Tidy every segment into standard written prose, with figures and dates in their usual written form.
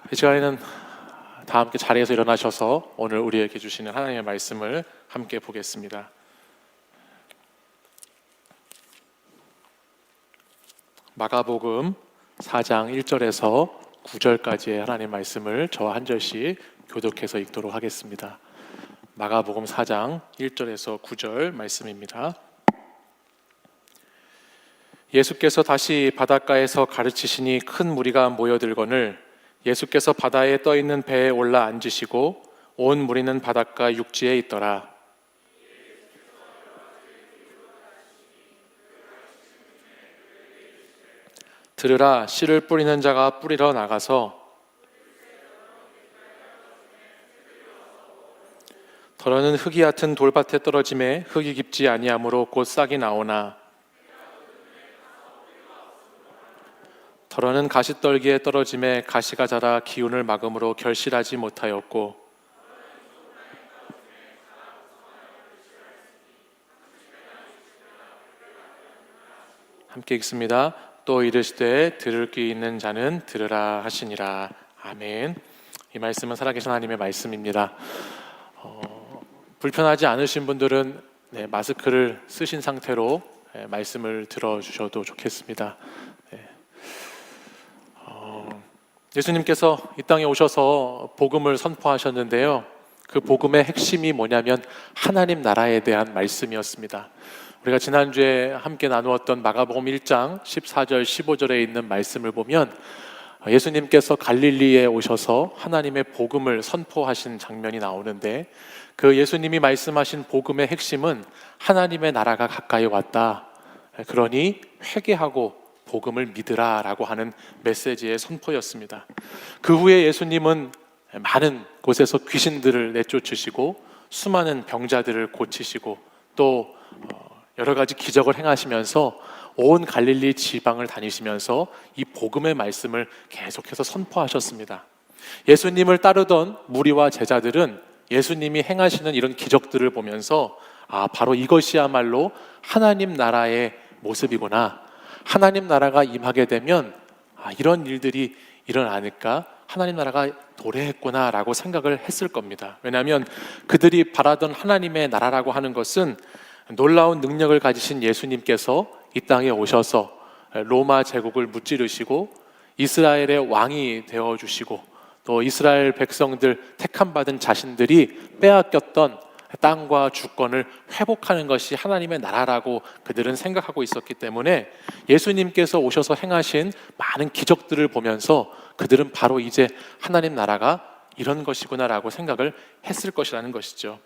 이 시간에는 다 함께 자리에서 일어나셔서 오늘 우리에게 주시는 하나님의 말씀을 함께 보겠습니다. 마가복음 4장 1절에서 9절까지의 하나님의 말씀을 저와 한 절씩 교독해서 읽도록 하겠습니다. 마가복음 4장 1절에서 9절 말씀입니다. 예수께서 다시 바닷가에서 가르치시니 큰 무리가 모여들거늘 예수께서 바다에 떠있는 배에 올라 앉으시고 온 무리는 바닷가 육지에 있더라. 들으라, 씨를 뿌리는 자가 뿌리러 나가서 더러는 흙이 얕은 돌밭에 떨어짐에 흙이 깊지 아니하므로 곧 싹이 나오나 더러는 가시떨기에 떨어짐에 가시가 자라 기운을 막음으로 결실하지 못하였고 함께 읽습니다. 또 이르시되 들을 귀 있는 자는 들으라 하시니라. 아멘. 이 말씀은 살아계신 하나님의 말씀입니다. 불편하지 않으신 분들은 마스크를 쓰신 상태로 말씀을 들어주셔도 좋겠습니다. 예수님께서 이 땅에 오셔서 복음을 선포하셨는데요, 그 복음의 핵심이 뭐냐면 하나님 나라에 대한 말씀이었습니다. 우리가 지난주에 함께 나누었던 마가복음 1장 14절 15절에 있는 말씀을 보면 예수님께서 갈릴리에 오셔서 하나님의 복음을 선포하신 장면이 나오는데, 그 예수님이 말씀하신 복음의 핵심은 하나님의 나라가 가까이 왔다, 그러니 회개하고 복음을 믿으라 라고 하는 메시지의 선포였습니다. 그 후에 예수님은 많은 곳에서 귀신들을 내쫓으시고 수많은 병자들을 고치시고 또 여러 가지 기적을 행하시면서 온 갈릴리 지방을 다니시면서 이 복음의 말씀을 계속해서 선포하셨습니다. 예수님을 따르던 무리와 제자들은 예수님이 행하시는 이런 기적들을 보면서 바로 이것이야말로 하나님 나라의 모습이구나, 하나님 나라가 임하게 되면 이런 일들이 일어나니까 하나님 나라가 도래했구나 라고 생각을 했을 겁니다. 왜냐하면 그들이 바라던 하나님의 나라라고 하는 것은 놀라운 능력을 가지신 예수님께서 이 땅에 오셔서 로마 제국을 무찌르시고 이스라엘의 왕이 되어주시고 또 이스라엘 백성들 택함받은 자신들이 빼앗겼던 땅과 주권을 회복하는 것이 하나님의 나라라고 그들은 생각하고 있었기 때문에 예수님께서 오셔서 행하신 많은 기적들을 보면서 그들은 바로 이제 하나님 나라가 이런 것이구나라고 생각을 했을 것이라는 것이죠.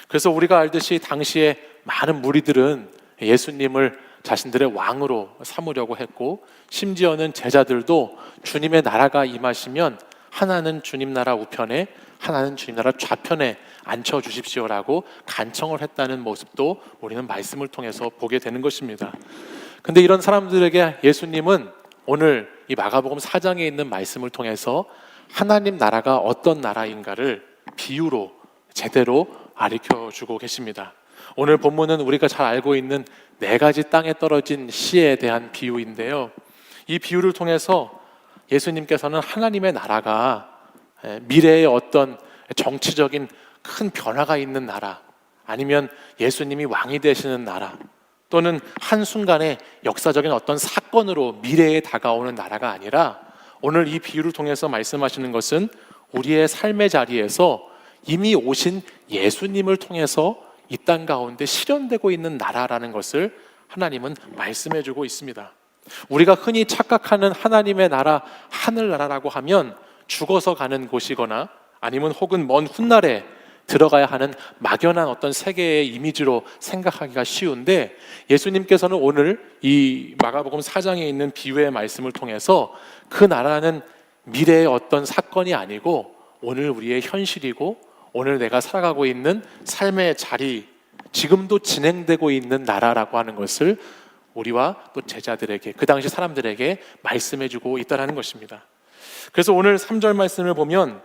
그래서 우리가 알듯이 당시에 많은 무리들은 예수님을 자신들의 왕으로 삼으려고 했고, 심지어는 제자들도 주님의 나라가 임하시면 하나는 주님 나라 우편에 하나는 주님 나라 좌편에 앉혀주십시오라고 간청을 했다는 모습도 우리는 말씀을 통해서 보게 되는 것입니다. 근데 이런 사람들에게 예수님은 오늘 이 마가복음 4장에 있는 말씀을 통해서 하나님 나라가 어떤 나라인가를 비유로 제대로 가르쳐주고 계십니다. 오늘 본문은 우리가 잘 알고 있는 4가지 땅에 떨어진 씨에 대한 비유인데요, 이 비유를 통해서 예수님께서는 하나님의 나라가 미래의 어떤 정치적인 큰 변화가 있는 나라, 아니면 예수님이 왕이 되시는 나라, 또는 한순간에 역사적인 어떤 사건으로 미래에 다가오는 나라가 아니라 오늘 이 비유를 통해서 말씀하시는 것은 우리의 삶의 자리에서 이미 오신 예수님을 통해서 이 땅 가운데 실현되고 있는 나라라는 것을 하나님은 말씀해주고 있습니다. 우리가 흔히 착각하는 하나님의 나라, 하늘나라라고 하면 죽어서 가는 곳이거나 아니면 혹은 먼 훗날에 들어가야 하는 막연한 어떤 세계의 이미지로 생각하기가 쉬운데, 예수님께서는 오늘 이 마가복음 4장에 있는 비유의 말씀을 통해서 그 나라는 미래의 어떤 사건이 아니고 오늘 우리의 현실이고 오늘 내가 살아가고 있는 삶의 자리, 지금도 진행되고 있는 나라라고 하는 것을 우리와 또 제자들에게, 그 당시 사람들에게 말씀해주고 있다는 것입니다. 그래서 오늘 3절 말씀을 보면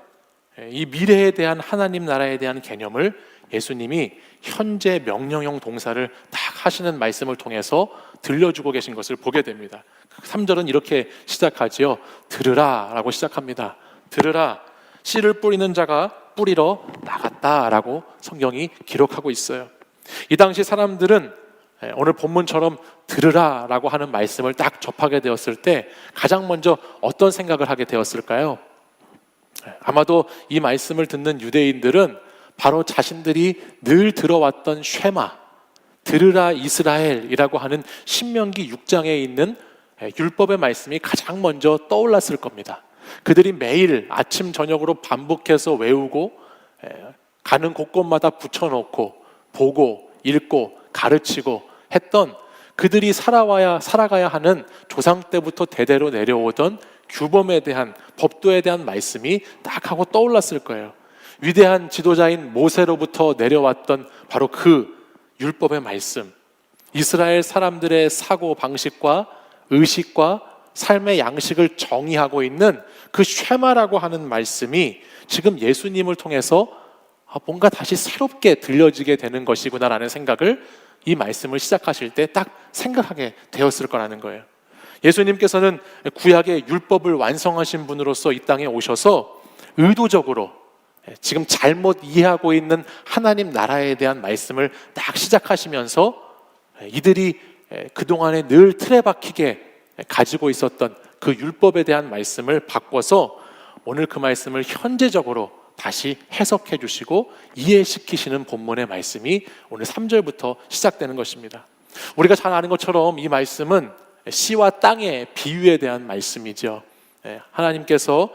이 미래에 대한 하나님 나라에 대한 개념을 예수님이 현재 명령형 동사를 딱 하시는 말씀을 통해서 들려주고 계신 것을 보게 됩니다. 3절은 이렇게 시작하지요. 들으라 라고 시작합니다. 들으라, 씨를 뿌리는 자가 뿌리러 나갔다라고 성경이 기록하고 있어요. 이 당시 사람들은 오늘 본문처럼 들으라라고 하는 말씀을 딱 접하게 되었을 때 가장 먼저 어떤 생각을 하게 되었을까요? 아마도 이 말씀을 듣는 유대인들은 바로 자신들이 늘 들어왔던 쉐마, 들으라 이스라엘이라고 하는 신명기 6장에 있는 율법의 말씀이 가장 먼저 떠올랐을 겁니다. 그들이 매일 아침 저녁으로 반복해서 외우고 가는 곳곳마다 붙여놓고 보고 읽고 가르치고 했던 그들이 살아가야 하는 조상 때부터 대대로 내려오던 규범에 대한, 법도에 대한 말씀이 딱 하고 떠올랐을 거예요. 위대한 지도자인 모세로부터 내려왔던 바로 그 율법의 말씀, 이스라엘 사람들의 사고 방식과 의식과 삶의 양식을 정의하고 있는 그 쉐마라고 하는 말씀이 지금 예수님을 통해서 뭔가 다시 새롭게 들려지게 되는 것이구나라는 생각을 이 말씀을 시작하실 때 딱 생각하게 되었을 거라는 거예요. 예수님께서는 구약의 율법을 완성하신 분으로서 이 땅에 오셔서 의도적으로 지금 잘못 이해하고 있는 하나님 나라에 대한 말씀을 딱 시작하시면서 이들이 그동안에 늘 틀에 박히게 가지고 있었던 그 율법에 대한 말씀을 바꿔서 오늘 그 말씀을 현재적으로 다시 해석해 주시고 이해시키시는 본문의 말씀이 오늘 3절부터 시작되는 것입니다. 우리가 잘 아는 것처럼 이 말씀은 씨와 땅의 비유에 대한 말씀이죠. 하나님께서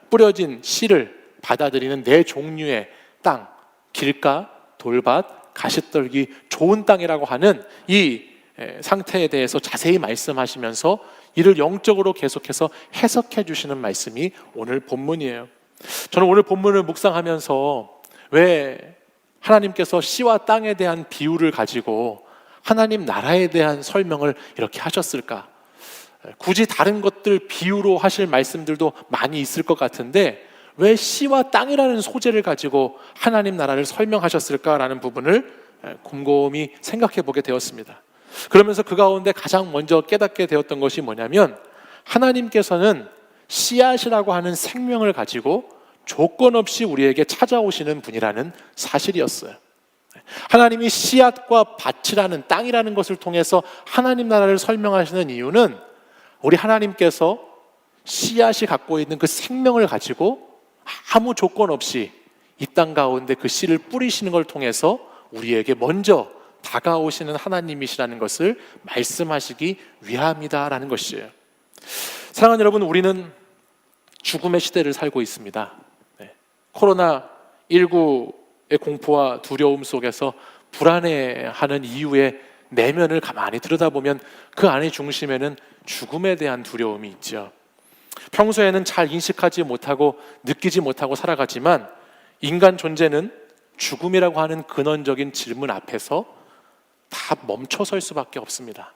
뿌려진 씨를 받아들이는 네 종류의 땅, 길가, 돌밭, 가시떨기, 좋은 땅이라고 하는 이 상태에 대해서 자세히 말씀하시면서 이를 영적으로 계속해서 해석해 주시는 말씀이 오늘 본문이에요. 저는 오늘 본문을 묵상하면서 왜 하나님께서 씨와 땅에 대한 비유를 가지고 하나님 나라에 대한 설명을 이렇게 하셨을까? 굳이 다른 것들 비유로 하실 말씀들도 많이 있을 것 같은데 왜 씨와 땅이라는 소재를 가지고 하나님 나라를 설명하셨을까라는 부분을 곰곰이 생각해 보게 되었습니다. 그러면서 그 가운데 가장 먼저 깨닫게 되었던 것이 뭐냐면 하나님께서는 씨앗이라고 하는 생명을 가지고 조건 없이 우리에게 찾아오시는 분이라는 사실이었어요. 하나님이 씨앗과 밭이라는 땅이라는 것을 통해서 하나님 나라를 설명하시는 이유는 우리 하나님께서 씨앗이 갖고 있는 그 생명을 가지고 아무 조건 없이 이 땅 가운데 그 씨를 뿌리시는 걸 통해서 우리에게 먼저 다가오시는 하나님이시라는 것을 말씀하시기 위함이다라는 것이에요. 사랑하는 여러분, 우리는 죽음의 시대를 살고 있습니다. 코로나19의 공포와 두려움 속에서 불안해하는 이유의 내면을 가만히 들여다보면 그 안의 중심에는 죽음에 대한 두려움이 있죠. 평소에는 잘 인식하지 못하고 느끼지 못하고 살아가지만 인간 존재는 죽음이라고 하는 근원적인 질문 앞에서 다 멈춰설 수밖에 없습니다.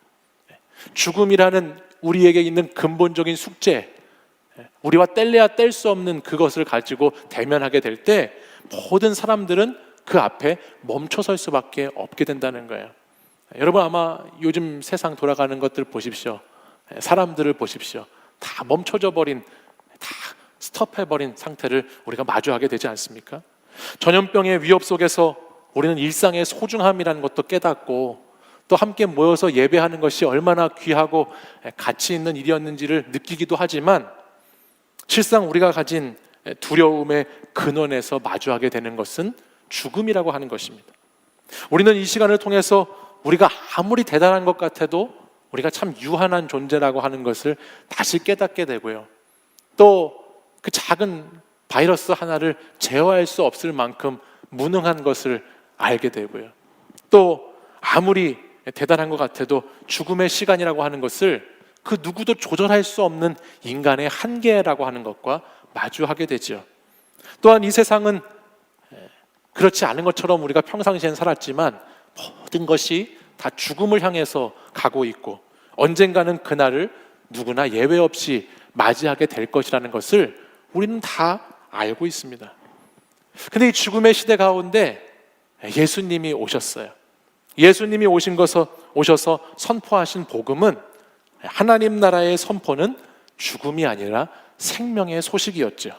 죽음이라는 우리에게 있는 근본적인 숙제, 우리와 뗄래야 뗄 수 없는 그것을 가지고 대면하게 될 때 모든 사람들은 그 앞에 멈춰설 수밖에 없게 된다는 거예요. 여러분 아마 요즘 세상 돌아가는 것들 보십시오. 사람들을 보십시오. 다 멈춰져 버린, 다 스톱해버린 상태를 우리가 마주하게 되지 않습니까? 전염병의 위협 속에서 우리는 일상의 소중함이라는 것도 깨닫고 또 함께 모여서 예배하는 것이 얼마나 귀하고 가치 있는 일이었는지를 느끼기도 하지만 실상 우리가 가진 두려움의 근원에서 마주하게 되는 것은 죽음이라고 하는 것입니다. 우리는 이 시간을 통해서 우리가 아무리 대단한 것 같아도 우리가 참 유한한 존재라고 하는 것을 다시 깨닫게 되고요. 또 그 작은 바이러스 하나를 제어할 수 없을 만큼 무능한 것을 알게 되고요. 또 아무리 대단한 것 같아도 죽음의 시간이라고 하는 것을 그 누구도 조절할 수 없는 인간의 한계라고 하는 것과 마주하게 되죠. 또한 이 세상은 그렇지 않은 것처럼 우리가 평상시엔 살았지만 모든 것이 다 죽음을 향해서 가고 있고 언젠가는 그날을 누구나 예외 없이 맞이하게 될 것이라는 것을 우리는 다 알고 있습니다. 근데 이 죽음의 시대 가운데 예수님이 오셨어요. 예수님이 오셔서 선포하신 복음은 하나님 나라의 선포는 죽음이 아니라 생명의 소식이었죠.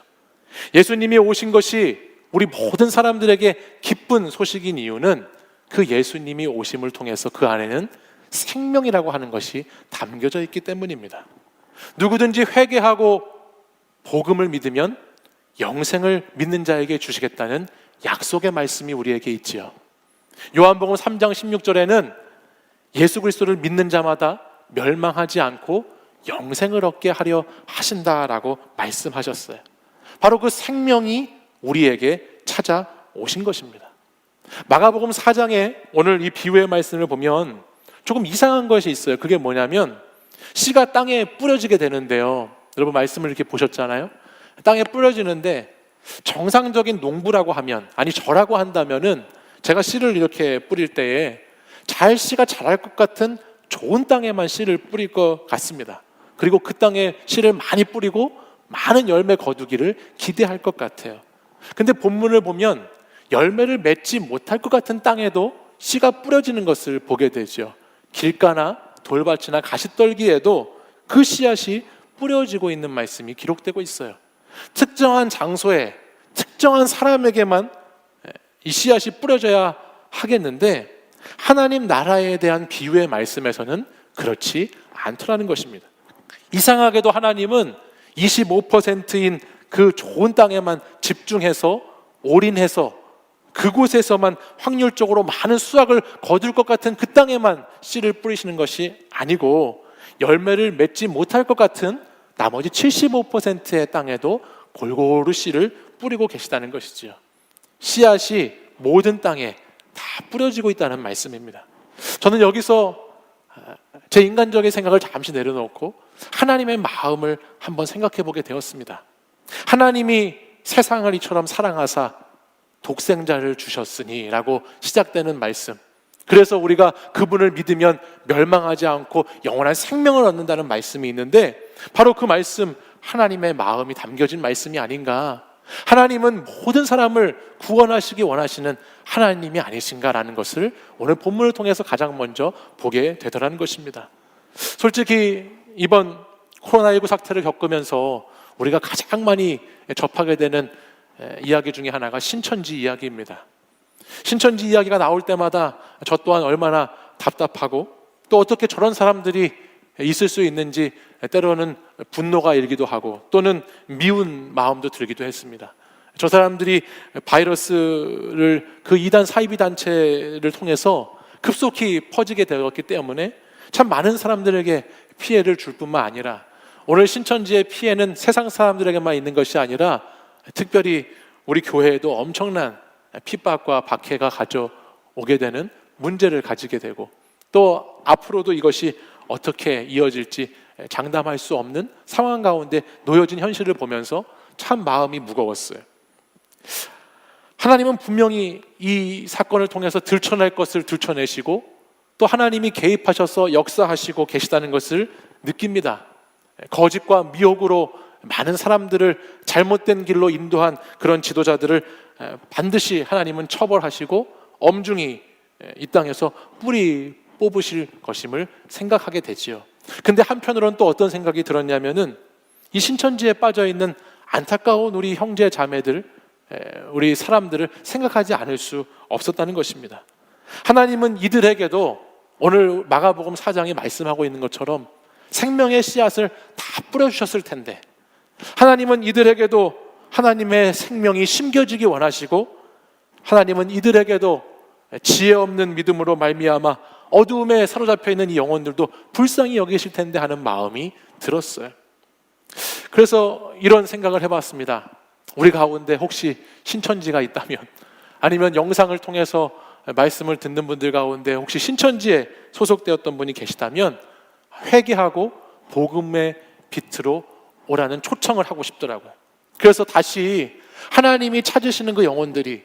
예수님이 오신 것이 우리 모든 사람들에게 기쁜 소식인 이유는 그 예수님이 오심을 통해서 그 안에는 생명이라고 하는 것이 담겨져 있기 때문입니다. 누구든지 회개하고 복음을 믿으면 영생을 믿는 자에게 주시겠다는 약속의 말씀이 우리에게 있지요. 요한복음 3장 16절에는 예수 그리스도를 믿는 자마다 멸망하지 않고 영생을 얻게 하려 하신다라고 말씀하셨어요. 바로 그 생명이 우리에게 찾아오신 것입니다. 마가복음 4장에 오늘 이 비유의 말씀을 보면 조금 이상한 것이 있어요. 그게 뭐냐면 씨가 땅에 뿌려지게 되는데요. 여러분 말씀을 이렇게 보셨잖아요. 땅에 뿌려지는데 정상적인 농부라고 하면, 아니 저라고 한다면은 제가 씨를 이렇게 뿌릴 때에 씨가 자랄 것 같은 좋은 땅에만 씨를 뿌릴 것 같습니다. 그리고 그 땅에 씨를 많이 뿌리고 많은 열매 거두기를 기대할 것 같아요. 근데 본문을 보면 열매를 맺지 못할 것 같은 땅에도 씨가 뿌려지는 것을 보게 되죠. 길가나 돌밭이나 가시떨기에도 그 씨앗이 뿌려지고 있는 말씀이 기록되고 있어요. 특정한 장소에 특정한 사람에게만 이 씨앗이 뿌려져야 하겠는데 하나님 나라에 대한 비유의 말씀에서는 그렇지 않더라는 것입니다. 이상하게도 하나님은 25%인 그 좋은 땅에만 집중해서 올인해서 그곳에서만 확률적으로 많은 수확을 거둘 것 같은 그 땅에만 씨를 뿌리시는 것이 아니고 열매를 맺지 못할 것 같은 나머지 75%의 땅에도 골고루 씨를 뿌리고 계시다는 것이지요. 씨앗이 모든 땅에 다 뿌려지고 있다는 말씀입니다. 저는 여기서 제 인간적인 생각을 잠시 내려놓고 하나님의 마음을 한번 생각해 보게 되었습니다. 하나님이 세상을 이처럼 사랑하사 독생자를 주셨으니 라고 시작되는 말씀, 그래서 우리가 그분을 믿으면 멸망하지 않고 영원한 생명을 얻는다는 말씀이 있는데 바로 그 말씀, 하나님의 마음이 담겨진 말씀이 아닌가. 하나님은 모든 사람을 구원하시기 원하시는 하나님이 아니신가라는 것을 오늘 본문을 통해서 가장 먼저 보게 되더라는 것입니다. 솔직히 이번 코로나19 사태를 겪으면서 우리가 가장 많이 접하게 되는 이야기 중에 하나가 신천지 이야기입니다. 신천지 이야기가 나올 때마다 저 또한 얼마나 답답하고 또 어떻게 저런 사람들이 있을 수 있는지 때로는 분노가 일기도 하고 또는 미운 마음도 들기도 했습니다. 저 사람들이 바이러스를 그 이단 사이비 단체를 통해서 급속히 퍼지게 되었기 때문에 참 많은 사람들에게 피해를 줄 뿐만 아니라 오늘 신천지의 피해는 세상 사람들에게만 있는 것이 아니라 특별히 우리 교회에도 엄청난 핍박과 박해가 가져오게 되는 문제를 가지게 되고 또 앞으로도 이것이 어떻게 이어질지 장담할 수 없는 상황 가운데 놓여진 현실을 보면서 참 마음이 무거웠어요. 하나님은 분명히 이 사건을 통해서 들춰낼 것을 들춰내시고 또 하나님이 개입하셔서 역사하시고 계시다는 것을 느낍니다. 거짓과 미혹으로 많은 사람들을 잘못된 길로 인도한 그런 지도자들을 반드시 하나님은 처벌하시고 엄중히 이 땅에서 뿌리 뽑으실 것임을 생각하게 되지요. 근데 한편으로는 또 어떤 생각이 들었냐면은 이 신천지에 빠져있는 안타까운 우리 형제 자매들, 우리 사람들을 생각하지 않을 수 없었다는 것입니다. 하나님은 이들에게도 오늘 마가복음 4장이 말씀하고 있는 것처럼 생명의 씨앗을 다 뿌려주셨을 텐데 하나님은 이들에게도 하나님의 생명이 심겨지기 원하시고 하나님은 이들에게도 지혜 없는 믿음으로 말미암아 어두움에 사로잡혀 있는 이 영혼들도 불쌍히 여기실 텐데 하는 마음이 들었어요. 그래서 이런 생각을 해봤습니다. 우리 가운데 혹시 신천지가 있다면 아니면 영상을 통해서 말씀을 듣는 분들 가운데 혹시 신천지에 소속되었던 분이 계시다면 회개하고 복음의 빛으로 오라는 초청을 하고 싶더라고요. 그래서 다시 하나님이 찾으시는 그 영혼들이,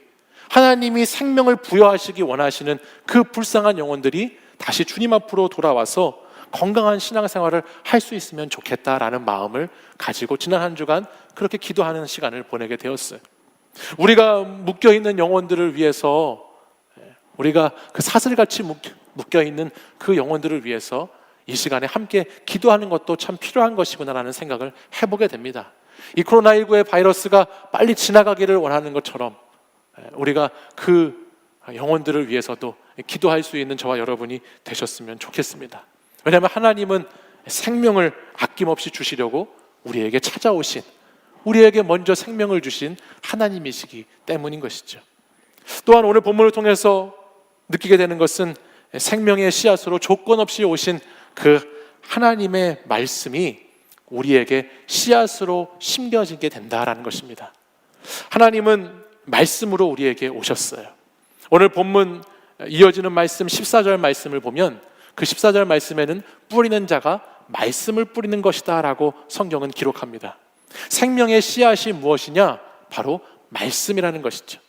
하나님이 생명을 부여하시기 원하시는 그 불쌍한 영혼들이 다시 주님 앞으로 돌아와서 건강한 신앙생활을 할 수 있으면 좋겠다라는 마음을 가지고 지난 한 주간 그렇게 기도하는 시간을 보내게 되었어요. 우리가 묶여있는 영혼들을 위해서, 우리가 그 사슬같이 묶여있는 그 영혼들을 위해서 이 시간에 함께 기도하는 것도 참 필요한 것이구나라는 생각을 해보게 됩니다. 이 코로나19의 바이러스가 빨리 지나가기를 원하는 것처럼 우리가 그 영혼들을 위해서도 기도할 수 있는 저와 여러분이 되셨으면 좋겠습니다. 왜냐하면 하나님은 생명을 아낌없이 주시려고 우리에게 찾아오신, 우리에게 먼저 생명을 주신 하나님이시기 때문인 것이죠. 또한 오늘 본문을 통해서 느끼게 되는 것은 생명의 씨앗으로 조건 없이 오신 그 하나님의 말씀이 우리에게 씨앗으로 심겨지게 된다라는 것입니다. 하나님은 말씀으로 우리에게 오셨어요. 오늘 본문 이어지는 말씀 14절 말씀을 보면 그 14절 말씀에는 뿌리는 자가 말씀을 뿌리는 것이다 라고 성경은 기록합니다. 생명의 씨앗이 무엇이냐? 바로 말씀이라는 것이죠.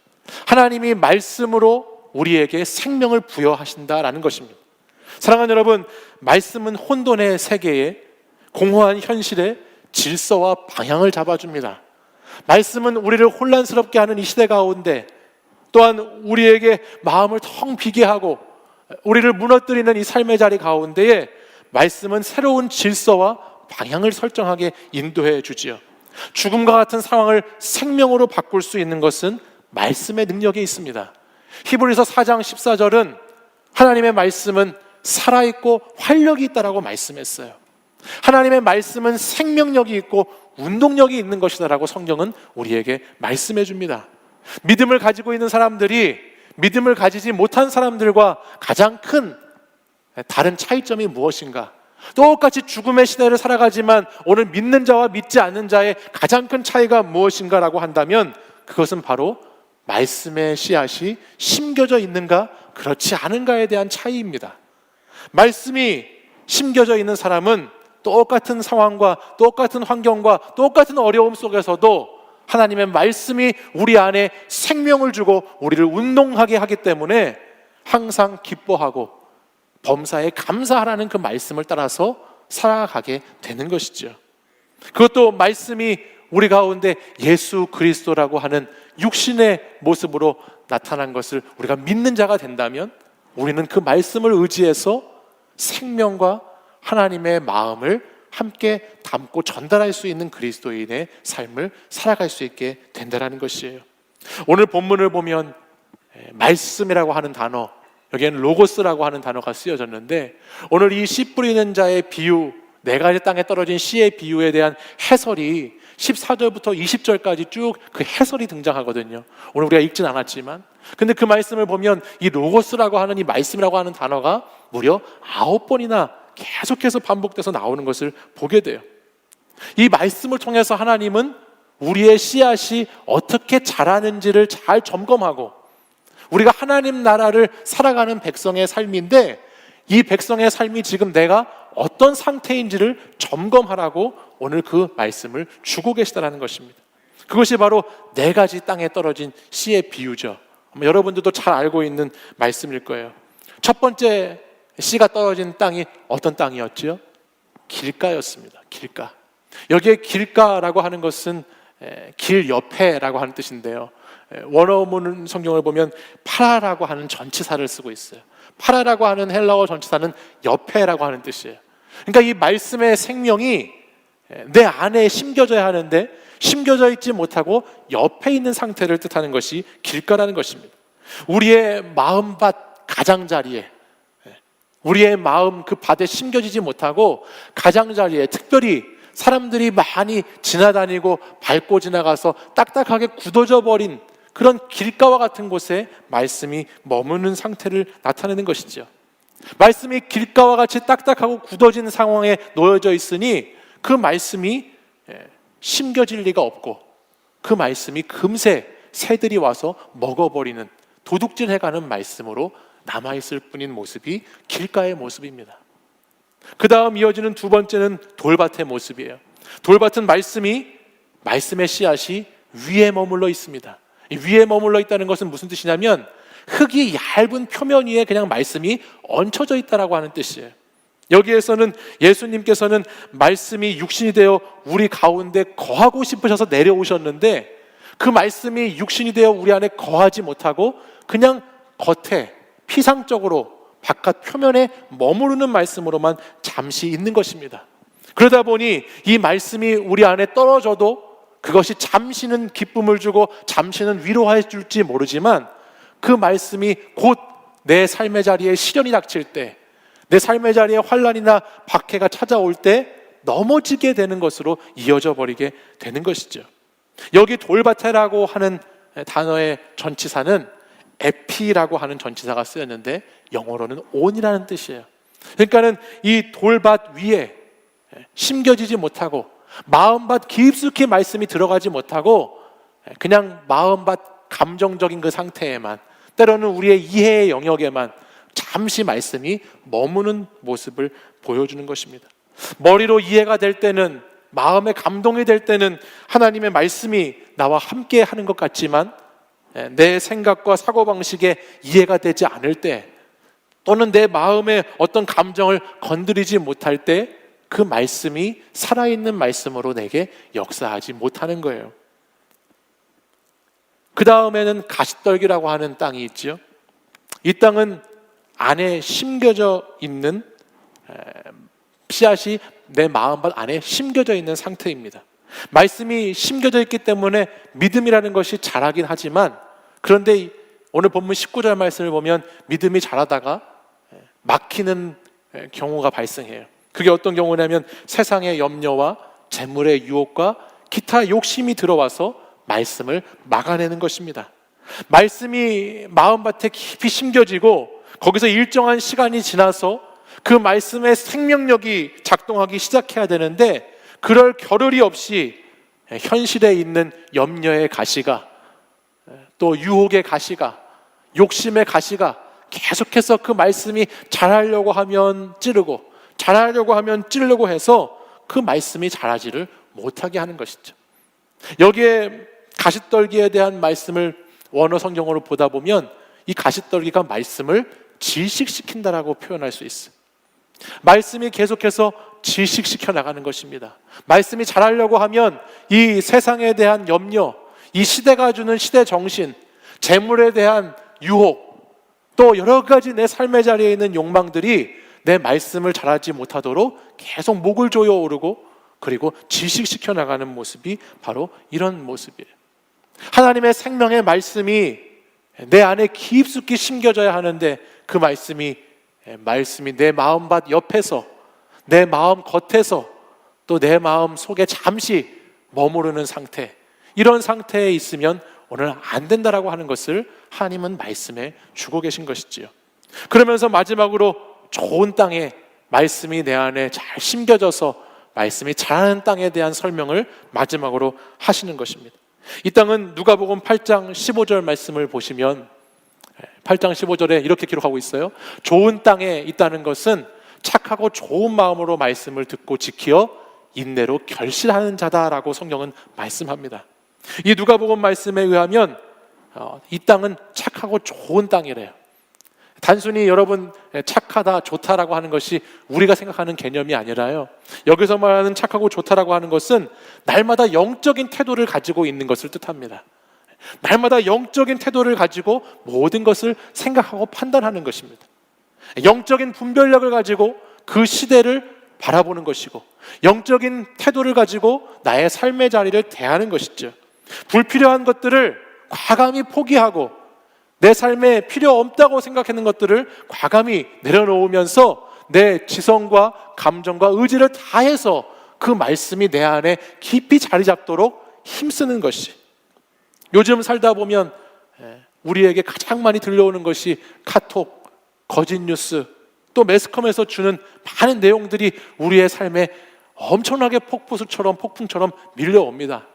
하나님이 말씀으로 우리에게 생명을 부여하신다라는 것입니다. 사랑하는 여러분, 말씀은 혼돈의 세계에, 공허한 현실에 질서와 방향을 잡아줍니다. 말씀은 우리를 혼란스럽게 하는 이 시대 가운데, 또한 우리에게 마음을 텅 비게 하고 우리를 무너뜨리는 이 삶의 자리 가운데에 말씀은 새로운 질서와 방향을 설정하게 인도해 주지요. 죽음과 같은 상황을 생명으로 바꿀 수 있는 것은 말씀의 능력에 있습니다. 히브리서 4장 14절은 하나님의 말씀은 살아있고 활력이 있다라고 말씀했어요. 하나님의 말씀은 생명력이 있고 운동력이 있는 것이다라고 성경은 우리에게 말씀해 줍니다. 믿음을 가지고 있는 사람들이 믿음을 가지지 못한 사람들과 가장 큰 다른 차이점이 무엇인가? 똑같이 죽음의 시대를 살아가지만 오늘 믿는 자와 믿지 않는 자의 가장 큰 차이가 무엇인가라고 한다면 그것은 바로 말씀의 씨앗이 심겨져 있는가 그렇지 않은가에 대한 차이입니다. 말씀이 심겨져 있는 사람은 똑같은 상황과 똑같은 환경과 똑같은 어려움 속에서도 하나님의 말씀이 우리 안에 생명을 주고 우리를 운동하게 하기 때문에 항상 기뻐하고 범사에 감사하라는 그 말씀을 따라서 살아가게 되는 것이죠. 그것도 말씀이 우리 가운데 예수 그리스도라고 하는 육신의 모습으로 나타난 것을 우리가 믿는 자가 된다면 우리는 그 말씀을 의지해서 생명과 하나님의 마음을 함께 담고 전달할 수 있는 그리스도인의 삶을 살아갈 수 있게 된다는 것이에요. 오늘 본문을 보면 말씀이라고 하는 단어, 여기에는 로고스라고 하는 단어가 쓰여졌는데 오늘 이 씨 뿌리는 자의 비유, 네 가지 땅에 떨어진 씨의 비유에 대한 해설이 14절부터 20절까지 쭉 그 해설이 등장하거든요. 오늘 우리가 읽진 않았지만 근데 그 말씀을 보면 이 로고스라고 하는 이 말씀이라고 하는 단어가 무려 9번이나 계속해서 반복돼서 나오는 것을 보게 돼요. 이 말씀을 통해서 하나님은 우리의 씨앗이 어떻게 자라는지를 잘 점검하고 우리가 하나님 나라를 살아가는 백성의 삶인데 이 백성의 삶이 지금 내가 어떤 상태인지를 점검하라고 오늘 그 말씀을 주고 계시다는 것입니다. 그것이 바로 네 가지 땅에 떨어진 씨의 비유죠. 여러분들도 잘 알고 있는 말씀일 거예요. 첫 번째 씨가 떨어진 땅이 어떤 땅이었지요? 길가였습니다. 길가. 여기에 길가라고 하는 것은 길 옆에라고 하는 뜻인데요. 원어문 성경을 보면 파라라고 하는 전치사를 쓰고 있어요. 파라라고 하는 헬라어 전치사는 옆에라고 하는 뜻이에요. 그러니까 이 말씀의 생명이 내 안에 심겨져야 하는데 심겨져 있지 못하고 옆에 있는 상태를 뜻하는 것이 길가라는 것입니다. 우리의 마음밭 가장자리에, 우리의 마음 그 밭에 심겨지지 못하고 가장자리에, 특별히 사람들이 많이 지나다니고 밟고 지나가서 딱딱하게 굳어져 버린 그런 길가와 같은 곳에 말씀이 머무는 상태를 나타내는 것이죠. 말씀이 길가와 같이 딱딱하고 굳어진 상황에 놓여져 있으니 그 말씀이 심겨질 리가 없고 그 말씀이 금세 새들이 와서 먹어버리는, 도둑질해가는 말씀으로 남아있을 뿐인 모습이 길가의 모습입니다. 그 다음 이어지는 두 번째는 돌밭의 모습이에요. 돌밭은 말씀의 씨앗이 위에 머물러 있습니다. 이 위에 머물러 있다는 것은 무슨 뜻이냐면 흙이 얇은 표면 위에 그냥 말씀이 얹혀져 있다라고 하는 뜻이에요. 여기에서는 예수님께서는 말씀이 육신이 되어 우리 가운데 거하고 싶으셔서 내려오셨는데 그 말씀이 육신이 되어 우리 안에 거하지 못하고 그냥 겉에 피상적으로 바깥 표면에 머무르는 말씀으로만 잠시 있는 것입니다. 그러다 보니 이 말씀이 우리 안에 떨어져도 그것이 잠시는 기쁨을 주고 잠시는 위로해 줄지 모르지만 그 말씀이 곧 내 삶의 자리에 시련이 닥칠 때, 내 삶의 자리에 환난이나 박해가 찾아올 때 넘어지게 되는 것으로 이어져 버리게 되는 것이죠. 여기 돌밭에라고 하는 단어의 전치사는 에피라고 하는 전치사가 쓰였는데 영어로는 on이라는 뜻이에요. 그러니까는 이 돌밭 위에 심겨지지 못하고 마음밭 깊숙이 말씀이 들어가지 못하고 그냥 마음밭 감정적인 그 상태에만, 때로는 우리의 이해의 영역에만 잠시 말씀이 머무는 모습을 보여주는 것입니다. 머리로 이해가 될 때는, 마음에 감동이 될 때는 하나님의 말씀이 나와 함께 하는 것 같지만 내 생각과 사고방식에 이해가 되지 않을 때, 또는 내 마음의 어떤 감정을 건드리지 못할 때 그 말씀이 살아있는 말씀으로 내게 역사하지 못하는 거예요. 그 다음에는 가시떨기라고 하는 땅이 있죠. 이 땅은 안에 심겨져 있는 씨앗이 내 마음밭 안에 심겨져 있는 상태입니다. 말씀이 심겨져 있기 때문에 믿음이라는 것이 자라긴 하지만, 그런데 오늘 본문 19절 말씀을 보면 믿음이 자라다가 막히는 경우가 발생해요. 그게 어떤 경우냐면 세상의 염려와 재물의 유혹과 기타 욕심이 들어와서 말씀을 막아내는 것입니다. 말씀이 마음밭에 깊이 심겨지고 거기서 일정한 시간이 지나서 그 말씀의 생명력이 작동하기 시작해야 되는데, 그럴 겨를이 없이 현실에 있는 염려의 가시가, 또 유혹의 가시가, 욕심의 가시가 계속해서 그 말씀이 자라려고 하면 찌르고, 자라려고 하면 찌르려고 해서 그 말씀이 자라지를 못하게 하는 것이죠. 여기에 가시떨기에 대한 말씀을 원어 성경으로 보다 보면 이 가시떨기가 말씀을 질식시킨다라고 표현할 수 있어요. 말씀이 계속해서 질식시켜 나가는 것입니다. 말씀이 자라려고 하면 이 세상에 대한 염려, 이 시대가 주는 시대 정신, 재물에 대한 유혹, 또 여러 가지 내 삶의 자리에 있는 욕망들이 내 말씀을 자라지 못하도록 계속 목을 조여 오르고, 그리고 질식시켜 나가는 모습이 바로 이런 모습이에요. 하나님의 생명의 말씀이 내 안에 깊숙이 심겨져야 하는데 그 말씀이 내 마음밭 옆에서, 내 마음 겉에서, 또 내 마음 속에 잠시 머무르는 상태, 이런 상태에 있으면 오늘 안 된다라고 하는 것을 하나님은 말씀에 주고 계신 것이지요. 그러면서 마지막으로 좋은 땅에 말씀이 내 안에 잘 심겨져서 말씀이 자라는 땅에 대한 설명을 마지막으로 하시는 것입니다. 이 땅은 누가복음 8장 15절 말씀을 보시면 8장 15절에 이렇게 기록하고 있어요. 좋은 땅에 있다는 것은 착하고 좋은 마음으로 말씀을 듣고 지키어 인내로 결실하는 자다라고 성경은 말씀합니다. 이 누가복음 말씀에 의하면 이 땅은 착하고 좋은 땅이래요. 단순히 여러분 착하다, 좋다라고 하는 것이 우리가 생각하는 개념이 아니라요, 여기서 말하는 착하고 좋다라고 하는 것은 날마다 영적인 태도를 가지고 있는 것을 뜻합니다. 날마다 영적인 태도를 가지고 모든 것을 생각하고 판단하는 것입니다. 영적인 분별력을 가지고 그 시대를 바라보는 것이고, 영적인 태도를 가지고 나의 삶의 자리를 대하는 것이죠. 불필요한 것들을 과감히 포기하고 내 삶에 필요 없다고 생각하는 것들을 과감히 내려놓으면서 내 지성과 감정과 의지를 다해서 그 말씀이 내 안에 깊이 자리 잡도록 힘쓰는 것이, 요즘 살다 보면 우리에게 가장 많이 들려오는 것이 카톡, 거짓 뉴스, 또 매스컴에서 주는 많은 내용들이 우리의 삶에 엄청나게 폭풍처럼 밀려옵니다.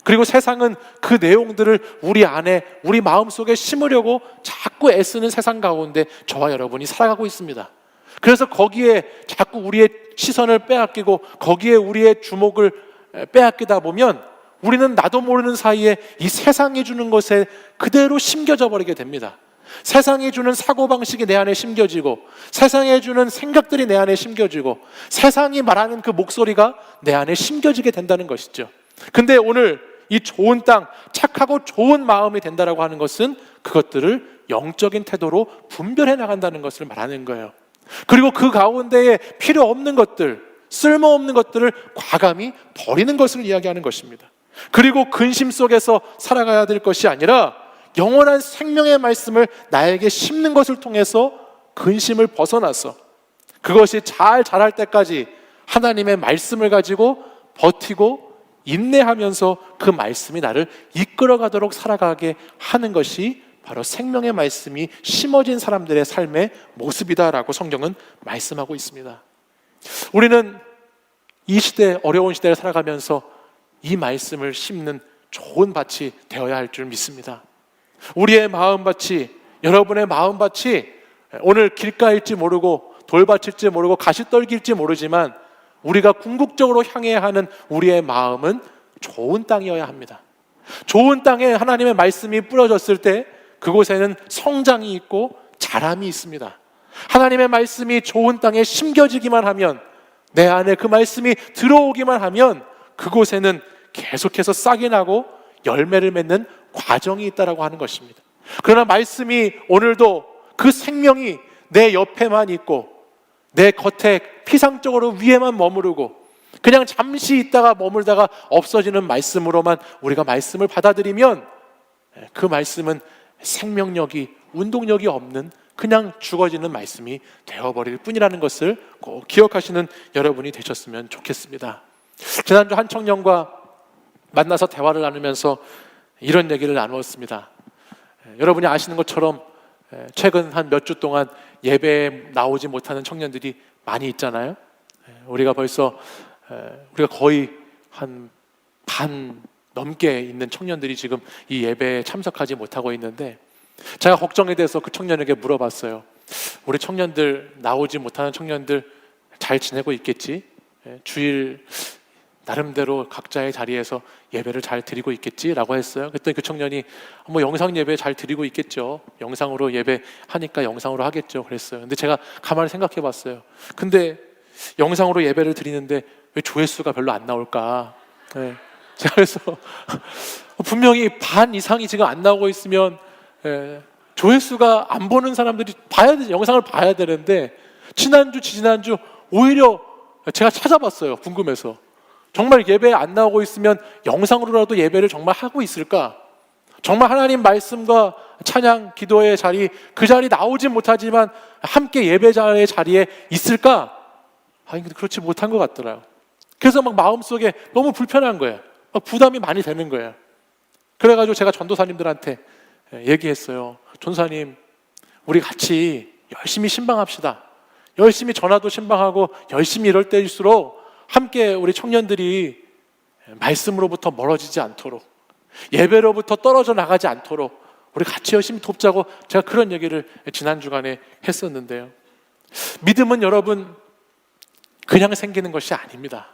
그리고 세상은 그 내용들을 우리 안에, 우리 마음속에 심으려고 자꾸 애쓰는 세상 가운데 저와 여러분이 살아가고 있습니다. 그래서 거기에 자꾸 우리의 시선을 빼앗기고 거기에 우리의 주목을 빼앗기다 보면 우리는 나도 모르는 사이에 이 세상이 주는 것에 그대로 심겨져 버리게 됩니다. 세상이 주는 사고방식이 내 안에 심겨지고, 세상이 주는 생각들이 내 안에 심겨지고, 세상이 말하는 그 목소리가 내 안에 심겨지게 된다는 것이죠. 근데 오늘 이 좋은 땅, 착하고 좋은 마음이 된다라고 하는 것은 그것들을 영적인 태도로 분별해 나간다는 것을 말하는 거예요. 그리고 그 가운데에 필요 없는 것들, 쓸모없는 것들을 과감히 버리는 것을 이야기하는 것입니다. 그리고 근심 속에서 살아가야 될 것이 아니라 영원한 생명의 말씀을 나에게 심는 것을 통해서 근심을 벗어나서 그것이 잘 자랄 때까지 하나님의 말씀을 가지고 버티고 인내하면서 그 말씀이 나를 이끌어가도록 살아가게 하는 것이 바로 생명의 말씀이 심어진 사람들의 삶의 모습이다라고 성경은 말씀하고 있습니다. 우리는 이 시대, 어려운 시대를 살아가면서 이 말씀을 심는 좋은 밭이 되어야 할 줄 믿습니다. 우리의 마음밭이, 여러분의 마음밭이 오늘 길가일지 모르고 돌밭일지 모르고 가시떨기일지 모르지만 우리가 궁극적으로 향해야 하는 우리의 마음은 좋은 땅이어야 합니다. 좋은 땅에 하나님의 말씀이 뿌려졌을 때 그곳에는 성장이 있고 자람이 있습니다. 하나님의 말씀이 좋은 땅에 심겨지기만 하면, 내 안에 그 말씀이 들어오기만 하면 그곳에는 계속해서 싹이 나고 열매를 맺는 과정이 있다라고 하는 것입니다. 그러나 말씀이 오늘도 그 생명이 내 옆에만 있고 내 겉에 피상적으로 위에만 머무르고 그냥 잠시 있다가 머물다가 없어지는 말씀으로만 우리가 말씀을 받아들이면 그 말씀은 생명력이, 운동력이 없는 그냥 죽어지는 말씀이 되어버릴 뿐이라는 것을 꼭 기억하시는 여러분이 되셨으면 좋겠습니다. 지난주 한 청년과 만나서 대화를 나누면서 이런 얘기를 나누었습니다. 여러분이 아시는 것처럼 최근 한 몇 주 동안 예배에 나오지 못하는 청년들이 많이 있잖아요. 우리가 벌써 우리가 거의 한 반 넘게 있는 청년들이 지금 이 예배에 참석하지 못하고 있는데, 제가 걱정이 돼서 그 청년에게 물어봤어요. 우리 청년들, 나오지 못하는 청년들 잘 지내고 있겠지? 주일 나름대로 각자의 자리에서 예배를 잘 드리고 있겠지? 라고 했어요. 그랬더니 그 청년이 뭐 영상 예배 잘 드리고 있겠죠. 영상으로 예배하니까 영상으로 하겠죠. 그랬어요. 근데 제가 가만히 생각해 봤어요. 근데 영상으로 예배를 드리는데 왜 조회수가 별로 안 나올까? 제가 그래서 분명히 반 이상이 지금 안 나오고 있으면 조회수가 안 보는 사람들이 영상을 봐야 되는데, 지난주, 지지난주 오히려 제가 찾아봤어요. 궁금해서. 정말 예배에 안 나오고 있으면 영상으로라도 예배를 정말 하고 있을까? 정말 하나님 말씀과 찬양, 기도의 자리, 그 자리 나오진 못하지만 함께 예배자의 자리에 있을까? 아니, 근데 그렇지 못한 것 같더라고요. 그래서 막 마음속에 너무 불편한 거예요. 막 부담이 많이 되는 거예요. 그래가지고 제가 전도사님들한테 얘기했어요. 전도사님, 우리 같이 열심히 신방합시다. 열심히 전화도 신방하고 열심히 이럴 때일수록 함께 우리 청년들이 말씀으로부터 멀어지지 않도록, 예배로부터 떨어져 나가지 않도록 우리 같이 열심히 돕자고 제가 그런 얘기를 지난 주간에 했었는데요. 믿음은 여러분 그냥 생기는 것이 아닙니다.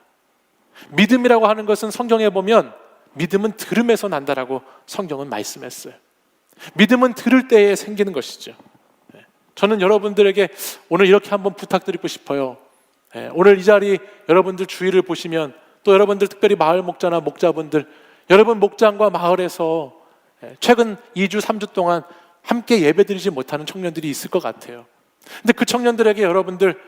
믿음이라고 하는 것은 성경에 보면 믿음은 들음에서 난다라고 성경은 말씀했어요. 믿음은 들을 때에 생기는 것이죠. 저는 여러분들에게 오늘 이렇게 한번 부탁드리고 싶어요. 오늘 이 자리 여러분들 주위를 보시면, 또 여러분들 특별히 마을 목자나 목자분들, 여러분 목장과 마을에서 최근 2주, 3주 동안 함께 예배드리지 못하는 청년들이 있을 것 같아요. 근데 그 청년들에게 여러분들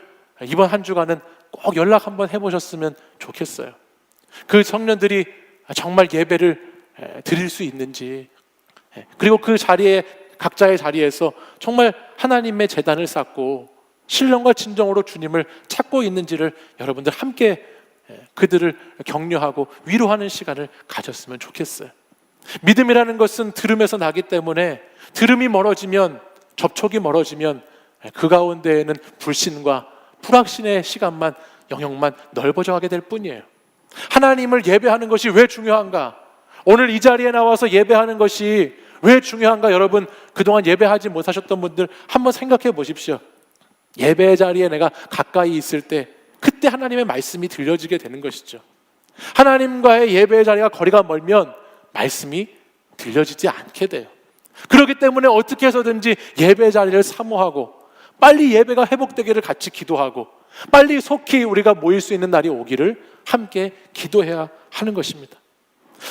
이번 한 주간은 꼭 연락 한번 해보셨으면 좋겠어요. 그 청년들이 정말 예배를 드릴 수 있는지, 그리고 그 자리에, 각자의 자리에서 정말 하나님의 제단을 쌓고 신령과 진정으로 주님을 찾고 있는지를 여러분들 함께 그들을 격려하고 위로하는 시간을 가졌으면 좋겠어요. 믿음이라는 것은 들음에서 나기 때문에 들음이 멀어지면, 접촉이 멀어지면 그 가운데에는 불신과 불확신의 시간만, 영역만 넓어져 가게 될 뿐이에요. 하나님을 예배하는 것이 왜 중요한가? 오늘 이 자리에 나와서 예배하는 것이 왜 중요한가? 여러분, 그동안 예배하지 못하셨던 분들 한번 생각해 보십시오. 예배 자리에 내가 가까이 있을 때 그때 하나님의 말씀이 들려지게 되는 것이죠. 하나님과의 예배 자리가 거리가 멀면 말씀이 들려지지 않게 돼요. 그렇기 때문에 어떻게 해서든지 예배 자리를 사모하고 빨리 예배가 회복되기를 같이 기도하고 빨리 속히 우리가 모일 수 있는 날이 오기를 함께 기도해야 하는 것입니다.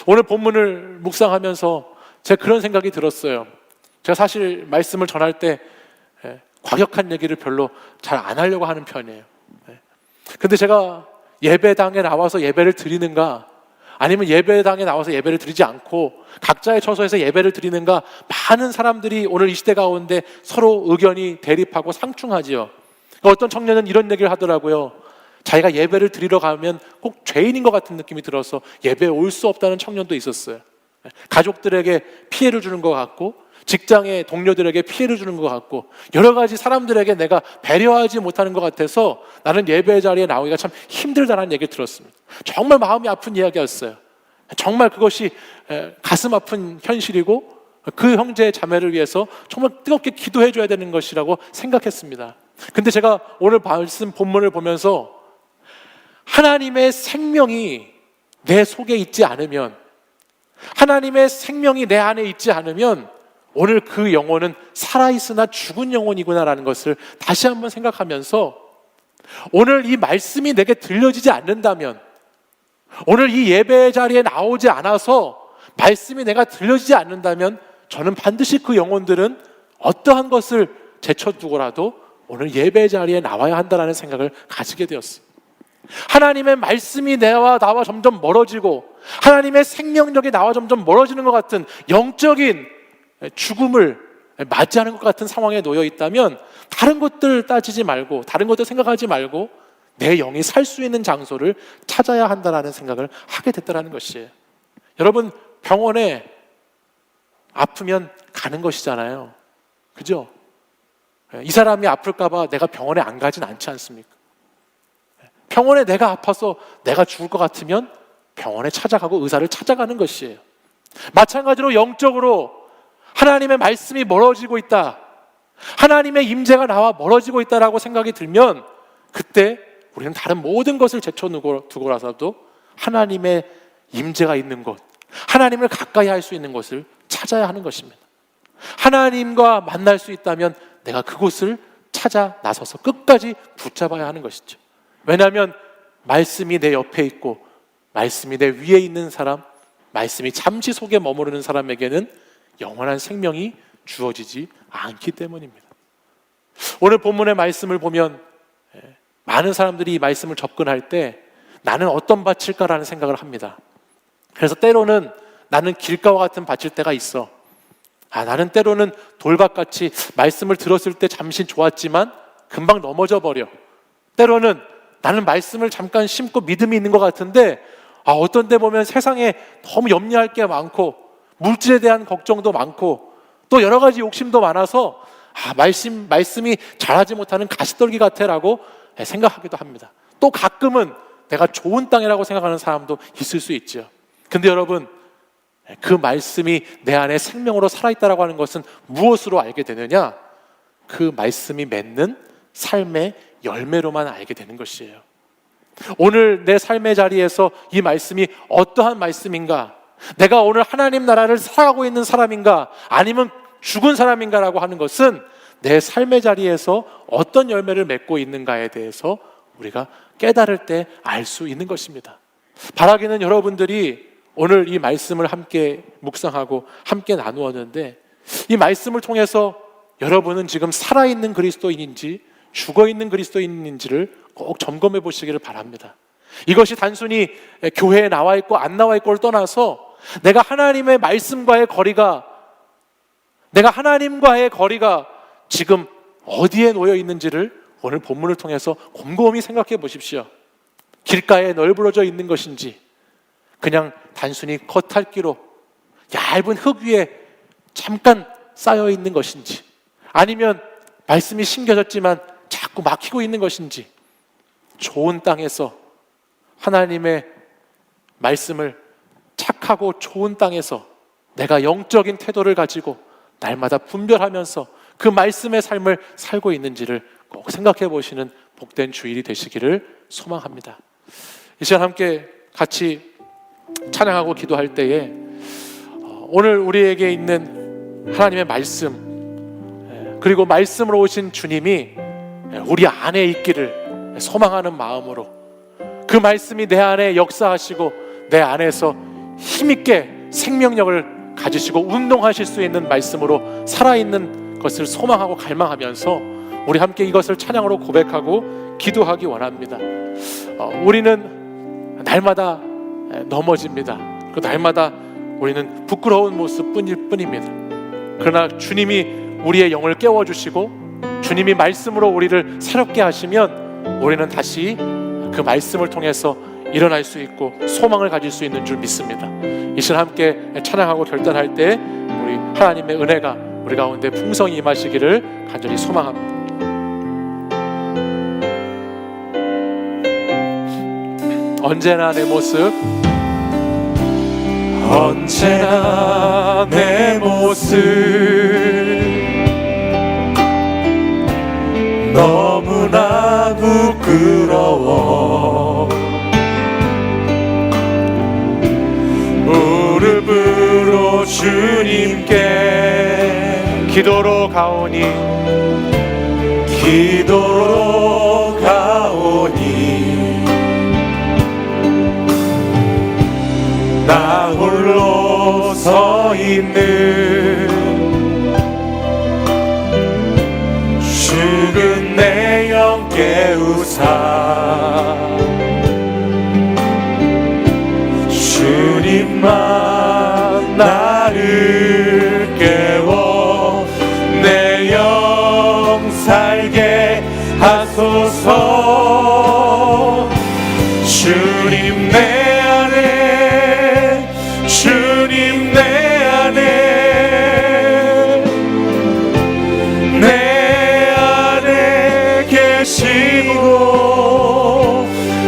오늘 본문을 묵상하면서 제가 그런 생각이 들었어요. 제가 사실 말씀을 전할 때 과격한 얘기를 별로 잘 안 하려고 하는 편이에요. 근데 제가 예배당에 나와서 예배를 드리는가, 아니면 예배당에 나와서 예배를 드리지 않고 각자의 처소에서 예배를 드리는가? 많은 사람들이 오늘 이 시대 가운데 서로 의견이 대립하고 상충하지요. 어떤 청년은 이런 얘기를 하더라고요. 자기가 예배를 드리러 가면 꼭 죄인인 것 같은 느낌이 들어서 예배에 올 수 없다는 청년도 있었어요. 가족들에게 피해를 주는 것 같고, 직장의 동료들에게 피해를 주는 것 같고, 여러 가지 사람들에게 내가 배려하지 못하는 것 같아서 나는 예배 자리에 나오기가 참 힘들다는 얘기를 들었습니다. 정말 마음이 아픈 이야기였어요. 정말 그것이 가슴 아픈 현실이고, 그 형제 자매를 위해서 정말 뜨겁게 기도해 줘야 되는 것이라고 생각했습니다. 근데 제가 오늘 말씀 본문을 보면서 하나님의 생명이 내 속에 있지 않으면, 하나님의 생명이 내 안에 있지 않으면 오늘 그 영혼은 살아있으나 죽은 영혼이구나라는 것을 다시 한번 생각하면서, 오늘 이 말씀이 내게 들려지지 않는다면, 오늘 이 예배 자리에 나오지 않아서 말씀이 내가 들려지지 않는다면, 저는 반드시 그 영혼들은 어떠한 것을 제쳐두고라도 오늘 예배 자리에 나와야 한다는 생각을 가지게 되었어요. 하나님의 말씀이 나와 점점 멀어지고, 하나님의 생명력이 나와 점점 멀어지는 것 같은 영적인 죽음을 맞이하는 것 같은 상황에 놓여 있다면, 다른 것들 따지지 말고, 다른 것들 생각하지 말고 내 영이 살 수 있는 장소를 찾아야 한다는 생각을 하게 됐다는 것이에요. 여러분, 병원에 아프면 가는 것이잖아요. 그죠? 이 사람이 아플까 봐 내가 병원에 안 가진 않지 않습니까? 병원에 내가 아파서 내가 죽을 것 같으면 병원에 찾아가고 의사를 찾아가는 것이에요. 마찬가지로 영적으로 하나님의 말씀이 멀어지고 있다, 하나님의 임재가 나와 멀어지고 있다라고 생각이 들면, 그때 우리는 다른 모든 것을 제쳐두고라도 하나님의 임재가 있는 곳, 하나님을 가까이 할 수 있는 곳을 찾아야 하는 것입니다. 하나님과 만날 수 있다면 내가 그곳을 찾아 나서서 끝까지 붙잡아야 하는 것이죠. 왜냐하면 말씀이 내 옆에 있고, 말씀이 내 위에 있는 사람, 말씀이 잠시 속에 머무르는 사람에게는 영원한 생명이 주어지지 않기 때문입니다. 오늘 본문의 말씀을 보면 많은 사람들이 이 말씀을 접근할 때 나는 어떤 밭일까라는 생각을 합니다. 그래서 때로는 나는 길가와 같은 밭일 때가 있어. 나는 때로는 돌밭같이 말씀을 들었을 때 잠시 좋았지만 금방 넘어져 버려. 때로는 나는 말씀을 잠깐 심고 믿음이 있는 것 같은데, 어떤 때 보면 세상에 너무 염려할 게 많고, 물질에 대한 걱정도 많고, 또 여러 가지 욕심도 많아서 말씀이 자라지 못하는 가시떨기 같아라고 생각하기도 합니다. 또 가끔은 내가 좋은 땅이라고 생각하는 사람도 있을 수 있죠. 근데 여러분, 그 말씀이 내 안에 생명으로 살아있다라고 하는 것은 무엇으로 알게 되느냐? 그 말씀이 맺는 삶의 열매로만 알게 되는 것이에요. 오늘 내 삶의 자리에서 이 말씀이 어떠한 말씀인가, 내가 오늘 하나님 나라를 살아가고 있는 사람인가, 아니면 죽은 사람인가라고 하는 것은 내 삶의 자리에서 어떤 열매를 맺고 있는가에 대해서 우리가 깨달을 때 알 수 있는 것입니다. 바라기는 여러분들이 오늘 이 말씀을 함께 묵상하고 함께 나누었는데, 이 말씀을 통해서 여러분은 지금 살아있는 그리스도인인지 죽어있는 그리스도인인지를 꼭 점검해 보시기를 바랍니다. 이것이 단순히 교회에 나와 있고 안 나와 있고를 떠나서 내가 하나님의 말씀과의 거리가, 내가 하나님과의 거리가 지금 어디에 놓여 있는지를 오늘 본문을 통해서 곰곰이 생각해 보십시오. 길가에 널브러져 있는 것인지, 그냥 단순히 겉핥기로 얇은 흙 위에 잠깐 쌓여 있는 것인지, 아니면 말씀이 심겨졌지만 자꾸 막히고 있는 것인지, 좋은 땅에서 하나님의 말씀을 착하고 좋은 땅에서 내가 영적인 태도를 가지고 날마다 분별하면서 그 말씀의 삶을 살고 있는지를 꼭 생각해 보시는 복된 주일이 되시기를 소망합니다. 이 시간 함께 같이 찬양하고 기도할 때에 오늘 우리에게 있는 하나님의 말씀, 그리고 말씀으로 오신 주님이 우리 안에 있기를 소망하는 마음으로, 그 말씀이 내 안에 역사하시고 내 안에서 힘있게 생명력을 가지시고 운동하실 수 있는 말씀으로 살아있는 것을 소망하고 갈망하면서 우리 함께 이것을 찬양으로 고백하고 기도하기 원합니다. 우리는 날마다 넘어집니다. 그 날마다 우리는 부끄러운 모습뿐일 뿐입니다. 그러나 주님이 우리의 영을 깨워주시고 주님이 말씀으로 우리를 새롭게 하시면 우리는 다시 그 말씀을 통해서 일어날 수 있고 소망을 가질 수 있는 줄 믿습니다. 이 시간 함께 찬양하고 결단할 때 우리 하나님의 은혜가 우리 가운데 풍성히 임하시기를 간절히 소망합니다. 언제나 내 모습, 언제나 내 모습 너무나 부끄러워 무릎으로 주님께 기도로 가오니 나 홀로 서 있는 죽은 내 영 깨우사 주님만 나를 깨워 내 영 살게 하소서. 주님 내 안에 주님 내 안에 내 안에 계시고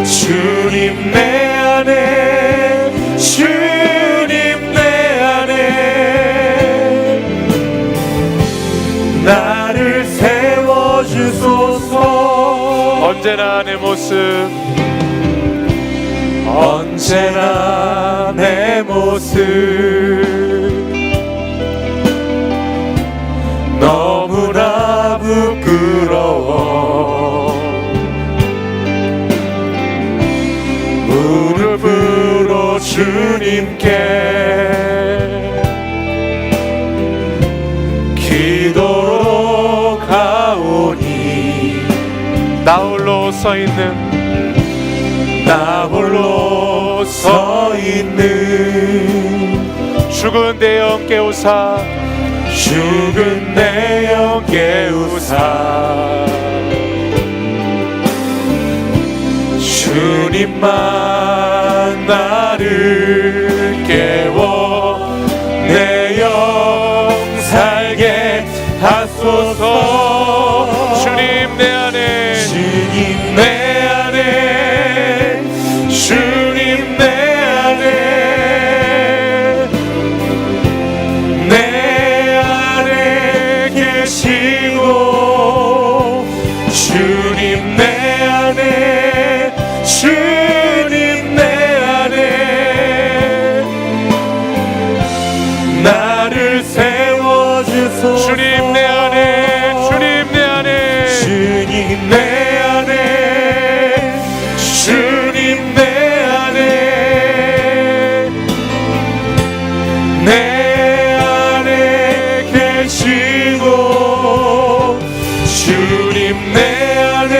주님 내 안에 주님 내 안에 나를 세워주소서. 언제나 내 모습 언제나 내 모습 너무나 부끄러워 무릎으로 주님께 기도로 가오니 나 홀로 서 있는 나 홀로 서 있는 죽은 내 영 깨우사 죽은 내 영 깨우사 주님만 나를 깨워 내 영 살게 하소서. 주님 내 안에 주님 내 안에 주님 내 안에 내 안에 계시고 주님 내 안에 주님 내 안에 나를 세워주소서. 주님 내 안에 주님 내 안에 주님 내 안에 주님 내 안에 내 안에 계시고 주님 내 안에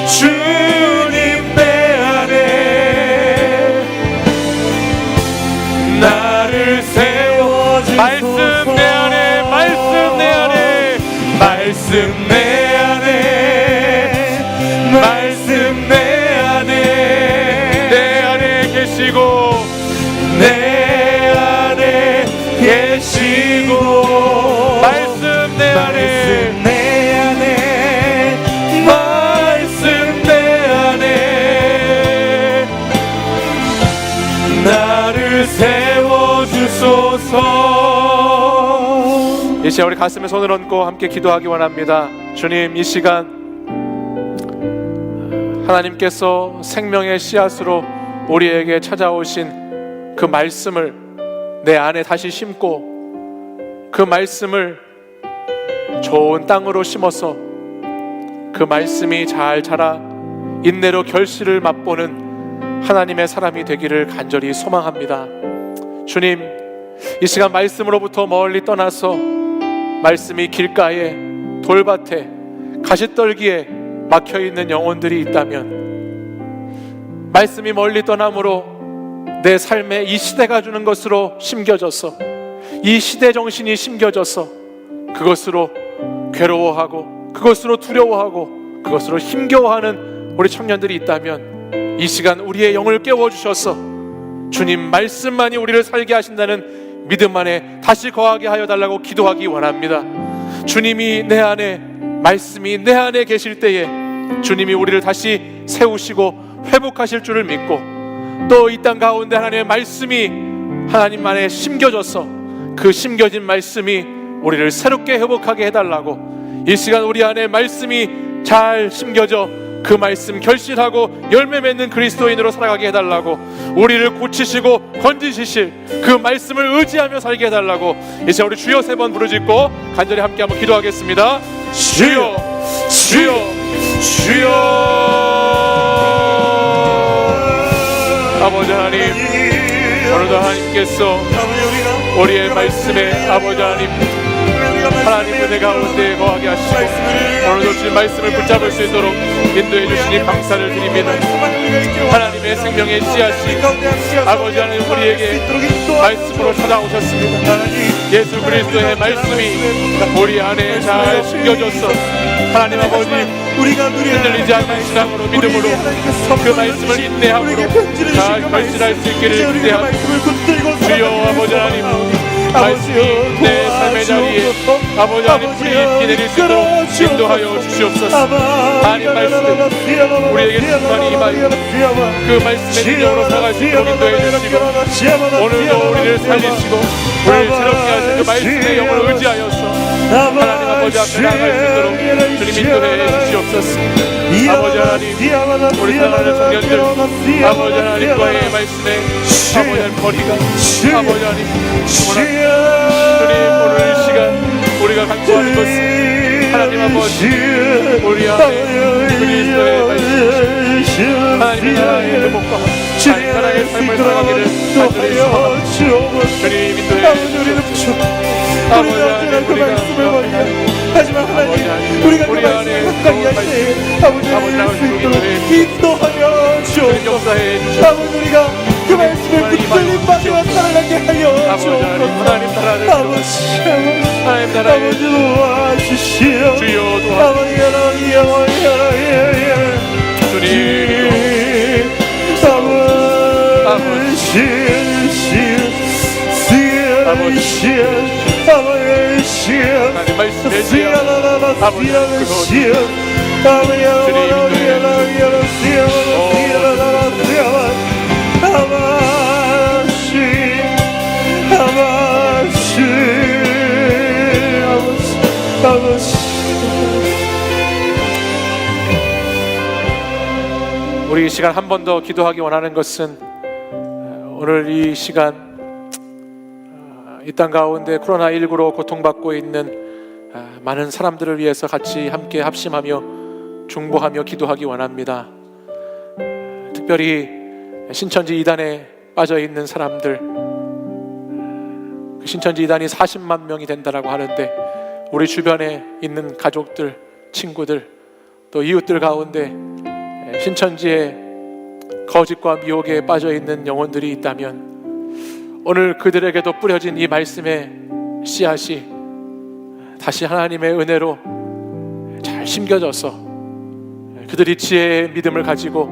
주님 내 안에 나를 세워주소서. 말씀 내 안에 말씀 내 안에 말씀 내 안에 말씀 내 안에 내 안에 계시고 내 안에 계시고 말씀 내 안에 말씀 내 안에 나를 세워주소서. 이 시간 우리 가슴에 손을 얹고 함께 기도하기 원합니다. 주님, 이 시간 하나님께서 생명의 씨앗으로 우리에게 찾아오신 그 말씀을 내 안에 다시 심고 그 말씀을 좋은 땅으로 심어서 그 말씀이 잘 자라 인내로 결실을 맛보는 하나님의 사람이 되기를 간절히 소망합니다. 주님, 이 시간 말씀으로부터 멀리 떠나서 말씀이 길가에 돌밭에 가시떨기에 막혀있는 영혼들이 있다면 말씀이 멀리 떠남으로 내 삶에 이 시대가 주는 것으로 심겨져서, 이 시대 정신이 심겨져서 그것으로 괴로워하고, 그것으로 두려워하고, 그것으로 힘겨워하는 우리 청년들이 있다면 이 시간 우리의 영을 깨워주셔서 주님 말씀만이 우리를 살게 하신다는 믿음 안에 다시 거하게 하여 달라고 기도하기 원합니다. 주님이 내 안에, 말씀이 내 안에 계실 때에 주님이 우리를 다시 세우시고 회복하실 줄을 믿고, 또 이 땅 가운데 하나님의 말씀이 하나님 안에 심겨져서 그 심겨진 말씀이 우리를 새롭게 회복하게 해달라고, 이 시간 우리 안에 말씀이 잘 심겨져 그 말씀 결실하고 열매 맺는 그리스도인으로 살아가게 해달라고, 우리를 고치시고 건지시실 그 말씀을 의지하며 살게 해달라고, 이제 우리 주여 3번 부르짖고 간절히 함께 한번 기도하겠습니다. 주여, 주여, 주여. 아버지 하나님, 오늘도 하나님께서 우리의 말씀에 아버지 하나님 은혜 가운데 거하게 하시고 오늘도 주님 말씀을 붙잡을 수 있도록 인도해 주시니 감사를 드립니다. 하나님의 생명의 씨앗이 아버지 하나님 우리에게 말씀으로 찾아오셨습니다. 예수 그리스도의 말씀이 우리 안에 잘 심겨져서 하나님 아버지 흔들리지 않는 신앙으로, 믿음으로 그 말씀을 인내함으로 잘 결실할 수 있기를 기대합니다. 주여 아버지 하나님, 말씀이 내 삶의 자리에 아버지 하나님 뿌리 깊이 내릴 수 있도록 인도하여 주시옵소서. 하나님 말씀 우리에게 충만히 임하여 그 말씀의 능력으로 살아갈 수 있도록 인도해 주시고, 오늘도 우리를 살리시고 우리를 새롭게 하신 그 말씀의 영을 의지하여서 하나님 아버지 앞에 나아갈 수 있도록 주님 인도해 주시옵소서. 아버지 하나님, 우리 사랑하는 청년들 아버지 하나님과의 말씀에 아버지 하나님 거리가 아버지 하나님 주님, 오늘 이 시간 우리가 간구하는 것은 하나님 아버지 우리 안에 그리스도의 말씀, 하나님의 나라의 회복과 하나님의 나라의 삶을 살아가기를 간절히 소망합니다. 주님 인도해 주시옵소서. 아버지 하나님, 우리가 하지만 하나님 우리가 그 말씀에 가까이 할 때 아버지 하나님 수 있도록 인도하여 주옵소서. 아버지 우리가 그 말씀을 붙들린 바대와 살아가게 하여 주옵소서. 아버지 도와주시오. 주여 아버지 주님 하나님 말씀에 우리 이 시간 한 번 더 기도하기 원하는 것은, 오늘 이 시간 이 땅 가운데 코로나19로 고통받고 있는 많은 사람들을 위해서 같이 함께 합심하며 중보하며 기도하기 원합니다. 특별히 신천지 이단에 빠져 있는 사람들, 그 신천지 이단이 40만 명이 된다라고 하는데 우리 주변에 있는 가족들, 친구들, 또 이웃들 가운데 신천지의 거짓과 미혹에 빠져 있는 영혼들이 있다면 오늘 그들에게도 뿌려진 이 말씀의 씨앗이 다시 하나님의 은혜로 잘 심겨져서 그들이 지혜의 믿음을 가지고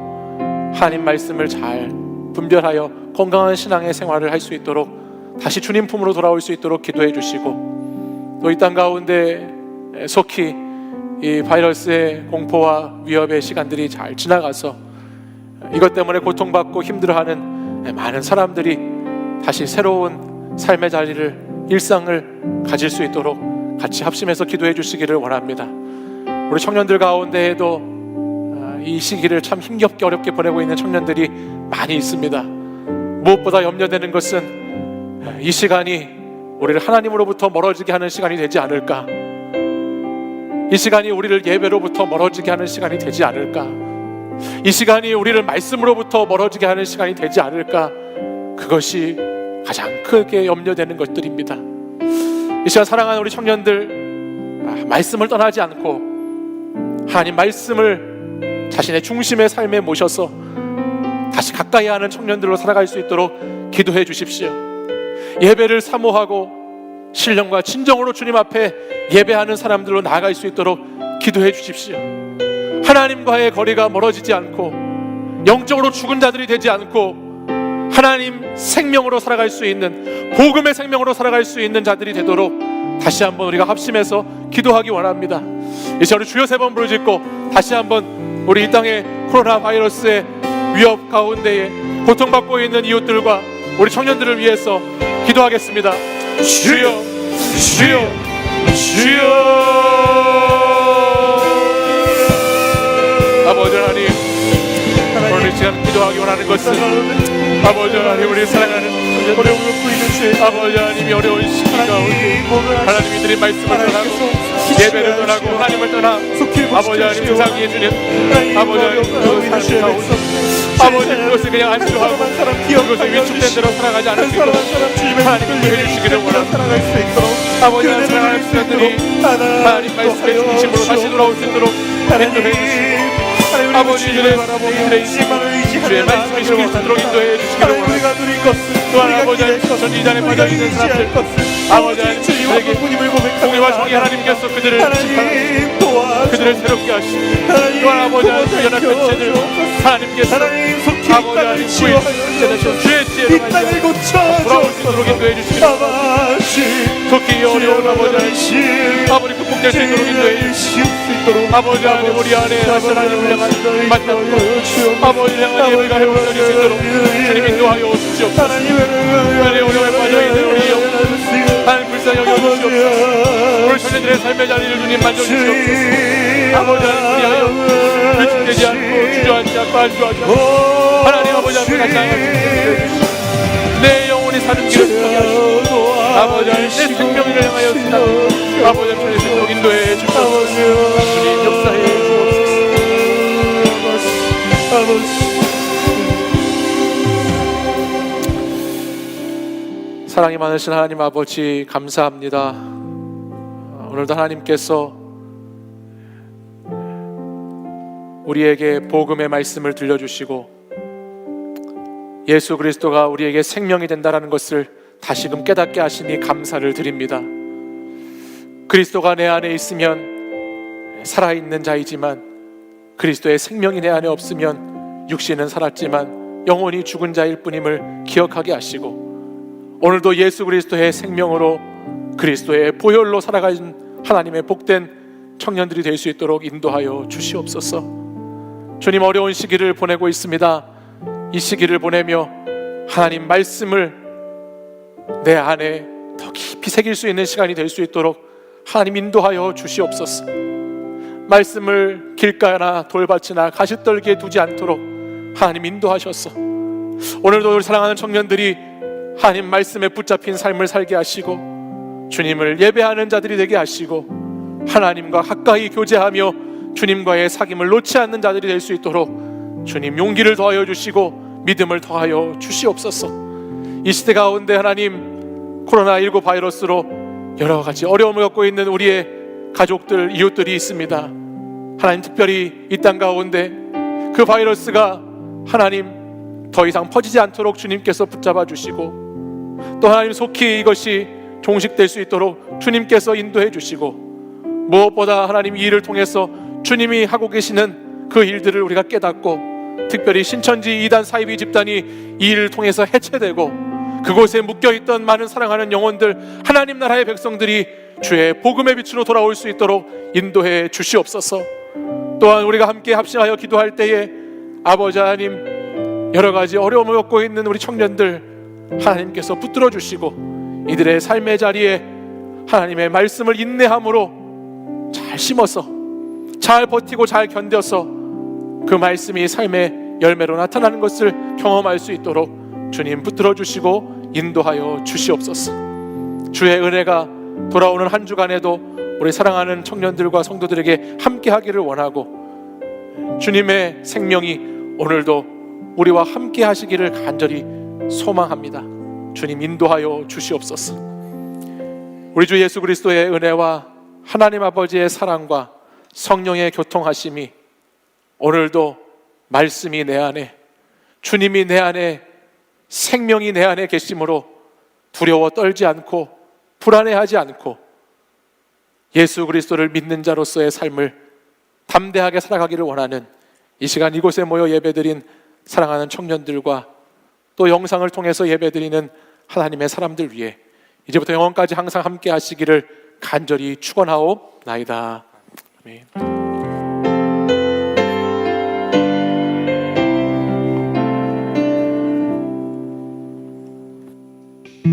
하나님 말씀을 잘 분별하여 건강한 신앙의 생활을 할 수 있도록 다시 주님 품으로 돌아올 수 있도록 기도해 주시고, 또 이 땅 가운데 속히 이 바이러스의 공포와 위협의 시간들이 잘 지나가서 이것 때문에 고통받고 힘들어하는 많은 사람들이 다시 새로운 삶의 자리를, 일상을 가질 수 있도록 같이 합심해서 기도해 주시기를 원합니다. 우리 청년들 가운데에도 이 시기를 참 힘겹게 어렵게 보내고 있는 청년들이 많이 있습니다. 무엇보다 염려되는 것은 이 시간이 우리를 하나님으로부터 멀어지게 하는 시간이 되지 않을까, 이 시간이 우리를 예배로부터 멀어지게 하는 시간이 되지 않을까, 이 시간이 우리를 말씀으로부터 멀어지게 하는 시간이 되지 않을까, 그것이 가장 크게 염려되는 것들입니다. 이 시간 사랑하는 우리 청년들, 말씀을 떠나지 않고 하나님 말씀을 자신의 중심의 삶에 모셔서 다시 가까이 하는 청년들로 살아갈 수 있도록 기도해 주십시오. 예배를 사모하고 신령과 진정으로 주님 앞에 예배하는 사람들로 나아갈 수 있도록 기도해 주십시오. 하나님과의 거리가 멀어지지 않고 영적으로 죽은 자들이 되지 않고 하나님 생명으로 살아갈 수 있는, 복음의 생명으로 살아갈 수 있는 자들이 되도록 다시 한번 우리가 합심해서 기도하기 원합니다. 이 시간 우리 주여 세 번 부르짖고 다시 한번 우리 이 땅의 코로나 바이러스의 위협 가운데에 고통받고 있는 이웃들과 우리 청년들을 위해서 기도하겠습니다. 주여, 주여, 주여. 아버지 하나님, 오늘 이 시간 기도하기 원하는 것은 아버지 하나님, 우리 사랑하는 아버지 하나님이 어려운 시기 가운데 하나님 이들의 말씀을 떠나고 예배를 떠나고 하나님을 떠나 아버지 하나님 세상 예주님 아버지 하나님 그것을 가운데 아버지 그것을 그냥 안주하고 그것을 위축된 대로 살아가지 않을 수 있도록 하나님 해주시기를 원합니다. 아버지 하나님 사랑하는 시간들이 하나님 말씀의 중심으로 다시 돌아올 수 있도록 인도해 주시고 아버지 이들의 주의 말씀을 지킬 수 있도록 인도해 주시기를 원합니다. 또한 아버지 하나님 전 이단에 빠져있는 사람들 아버지 하나님에게 공의와 정의 하나님께서 그들을 심판하시고 그들을 새롭게 하시고 또한 아버지 하나님 연합한 죄들 하나님께서 아버지 하나님 주의 지혜로 돌아올 수 있도록 인도해 주시기를 원합니다. 속히 어려운 아버지 하나님 아버지 극복될 수 있도록 인도해 주시고 아버지 하나님 우리 안에 하나님을 향한 만남과 아버지 향한 예배가 회복될 수 있도록 주님 인도하여 주시옵소서. 하나님 어려움에 빠져있는 우리 영 하나님 불쌍히 여겨주시옵소서. 우리 청년들의 삶의 자리를 주님 만져주시옵소서. 아버지 하나님 우리하여 위축되지 않고 주저앉지 않고 안주하지 않고 하나님 아버지 앞에 같이 앉아주시옵소서. 내 영혼이 사는 길을 서게 하시고 아버지 하나님 내 생명을 향하여 쓰나 아버지 하나님 주님 인도해 주시옵소서. 주님 역사해 주옵소서. 사랑이 많으신 하나님 아버지 감사합니다. 오늘도 하나님께서 우리에게 복음의 말씀을 들려주시고 예수 그리스도가 우리에게 생명이 된다는 것을 다시금 깨닫게 하시니 감사를 드립니다. 그리스도가 내 안에 있으면 살아있는 자이지만 그리스도의 생명이 내 안에 없으면 육신은 살았지만 영혼이 죽은 자일 뿐임을 기억하게 하시고 오늘도 예수 그리스도의 생명으로 그리스도의 보혈로 살아가는 하나님의 복된 청년들이 될 수 있도록 인도하여 주시옵소서. 주님 어려운 시기를 보내고 있습니다. 이 시기를 보내며 하나님 말씀을 내 안에 더 깊이 새길 수 있는 시간이 될 수 있도록 하나님 인도하여 주시옵소서. 말씀을 길가나 돌밭이나 가시떨기에 두지 않도록 하나님 인도하셔서 오늘도 우리 사랑하는 청년들이 하나님 말씀에 붙잡힌 삶을 살게 하시고 주님을 예배하는 자들이 되게 하시고 하나님과 가까이 교제하며 주님과의 사귐을 놓지 않는 자들이 될 수 있도록 주님 용기를 더하여 주시고 믿음을 더하여 주시옵소서. 이 시대 가운데 하나님 코로나19 바이러스로 여러 가지 어려움을 겪고 있는 우리의 가족들, 이웃들이 있습니다. 하나님 특별히 이 땅 가운데 그 바이러스가 하나님 더 이상 퍼지지 않도록 주님께서 붙잡아 주시고 또 하나님 속히 이것이 종식될 수 있도록 주님께서 인도해 주시고 무엇보다 하나님 이 일을 통해서 주님이 하고 계시는 그 일들을 우리가 깨닫고 특별히 신천지 이단 사이비 집단이 이 일을 통해서 해체되고 그곳에 묶여있던 많은 사랑하는 영혼들 하나님 나라의 백성들이 주의 복음의 빛으로 돌아올 수 있도록 인도해 주시옵소서. 또한 우리가 함께 합심하여 기도할 때에 아버지 하나님 여러 가지 어려움을 겪고 있는 우리 청년들 하나님께서 붙들어 주시고 이들의 삶의 자리에 하나님의 말씀을 인내함으로 잘 심어서 잘 버티고 잘 견뎌서 그 말씀이 삶의 열매로 나타나는 것을 경험할 수 있도록 주님 붙들어 주시고 인도하여 주시옵소서. 주의 은혜가 돌아오는 한 주간에도 우리 사랑하는 청년들과 성도들에게 함께 하기를 원하고 주님의 생명이 오늘도 우리와 함께 하시기를 간절히 소망합니다. 주님 인도하여 주시옵소서. 우리 주 예수 그리스도의 은혜와 하나님 아버지의 사랑과 성령의 교통하심이 오늘도 말씀이 내 안에 주님이 내 안에, 생명이 내 안에 계심으로 두려워 떨지 않고 불안해하지 않고 예수 그리스도를 믿는 자로서의 삶을 담대하게 살아가기를 원하는 이 시간 이곳에 모여 예배드린 사랑하는 청년들과 또 영상을 통해서 예배드리는 하나님의 사람들 위해 이제부터 영원까지 항상 함께 하시기를 간절히 축원하옵나이다. 아멘.